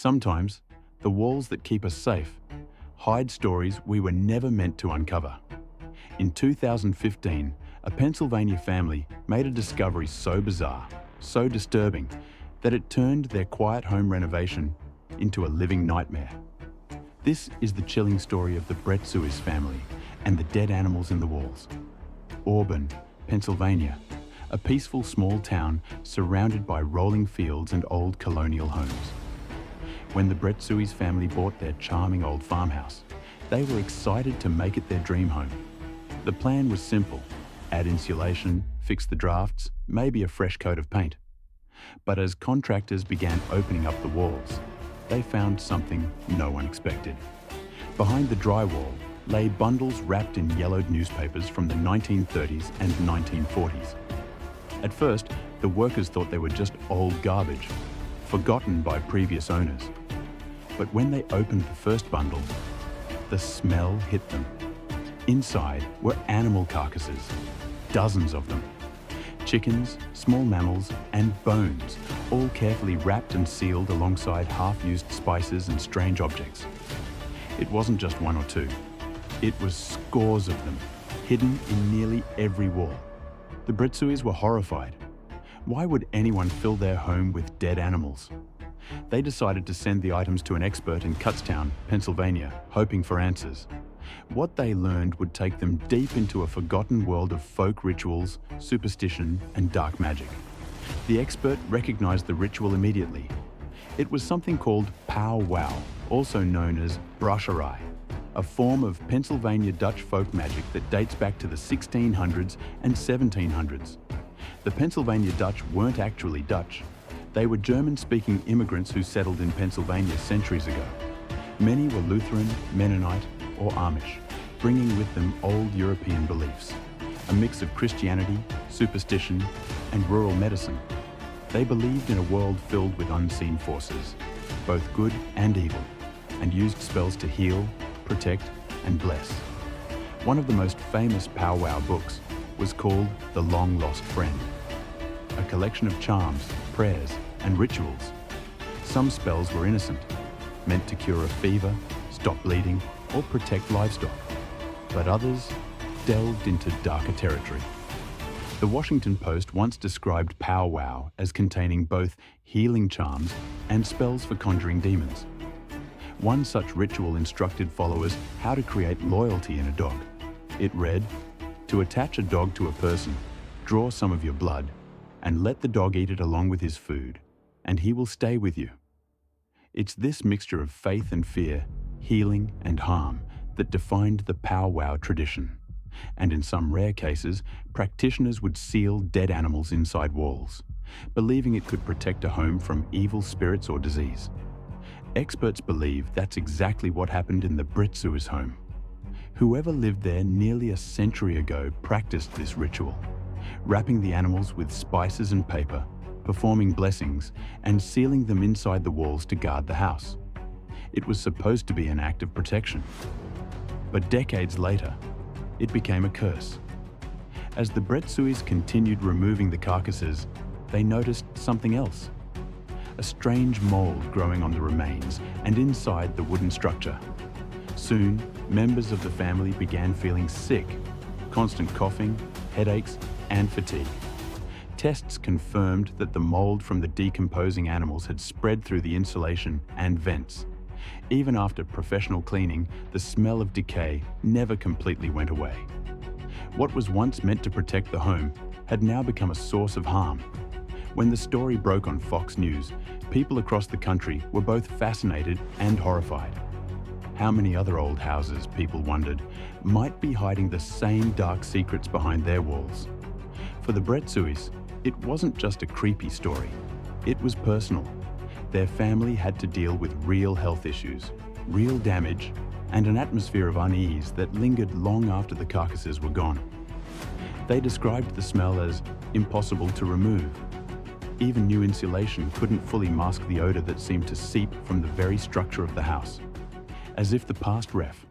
Sometimes, the walls that keep us safe hide stories we were never meant to uncover. In 2015, a Pennsylvania family made a discovery so bizarre, so disturbing, that it turned their quiet home renovation into a living nightmare. This is the chilling story of the Bretzuis family and the dead animals in the walls. Auburn, Pennsylvania, a peaceful small town surrounded by rolling fields and old colonial homes. When the Bretzuis family bought their charming old farmhouse, they were excited to make it their dream home. The plan was simple: add insulation, fix the drafts, maybe a fresh coat of paint. But as contractors began opening up the walls, they found something no one expected. Behind the drywall lay bundles wrapped in yellowed newspapers from the 1930s and 1940s. At first, the workers thought they were just old garbage, forgotten by previous owners. But when they opened the first bundle, the smell hit them. Inside were animal carcasses, dozens of them. Chickens, small mammals, and bones, all carefully wrapped and sealed alongside half-used spices and strange objects. It wasn't just one or two. It was scores of them, hidden in nearly every wall. The Bretzuis were horrified. Why would anyone fill their home with dead animals? They decided to send the items to an expert in Kutztown, Pennsylvania, hoping for answers. What they learned would take them deep into a forgotten world of folk rituals, superstition, and dark magic. The expert recognized the ritual immediately. It was something called Pow-wow, also known as Braucherei, a form of Pennsylvania Dutch folk magic that dates back to the 1600s and 1700s. The Pennsylvania Dutch weren't actually Dutch. They were German-speaking immigrants who settled in Pennsylvania centuries ago. Many were Lutheran, Mennonite, or Amish, bringing with them old European beliefs, a mix of Christianity, superstition, and rural medicine. They believed in a world filled with unseen forces, both good and evil, and used spells to heal, protect, and bless. One of the most famous powwow books was called The Long Lost Friend, a collection of charms, prayers, and rituals. Some spells were innocent, meant to cure a fever, stop bleeding, or protect livestock, but others delved into darker territory. The Washington Post once described powwow as containing both healing charms and spells for conjuring demons. One such ritual instructed followers how to create loyalty in a dog. It read, "To attach a dog to a person, draw some of your blood, and let the dog eat it along with his food, and he will stay with you." It's this mixture of faith and fear, healing and harm, that defined the powwow tradition. And in some rare cases, practitioners would seal dead animals inside walls, believing it could protect a home from evil spirits or disease. Experts believe that's exactly what happened in the Bretzuis home. Whoever lived there nearly a century ago practiced this ritual, wrapping the animals with spices and paper, performing blessings, and sealing them inside the walls to guard the house. It was supposed to be an act of protection. But decades later, it became a curse. As the Bretzuis continued removing the carcasses, they noticed something else. A strange mold growing on the remains and inside the wooden structure. Soon, members of the family began feeling sick, constant coughing, headaches, and fatigue. Tests confirmed that the mold from the decomposing animals had spread through the insulation and vents. Even after professional cleaning, the smell of decay never completely went away. What was once meant to protect the home had now become a source of harm. When the story broke on Fox News, people across the country were both fascinated and horrified. How many other old houses, people wondered, might be hiding the same dark secrets behind their walls? For the Bretzuis, it wasn't just a creepy story. It was personal. Their family had to deal with real health issues, real damage, and an atmosphere of unease that lingered long after the carcasses were gone. They described the smell as impossible to remove. Even new insulation couldn't fully mask the odor that seemed to seep from the very structure of the house. As if the past ref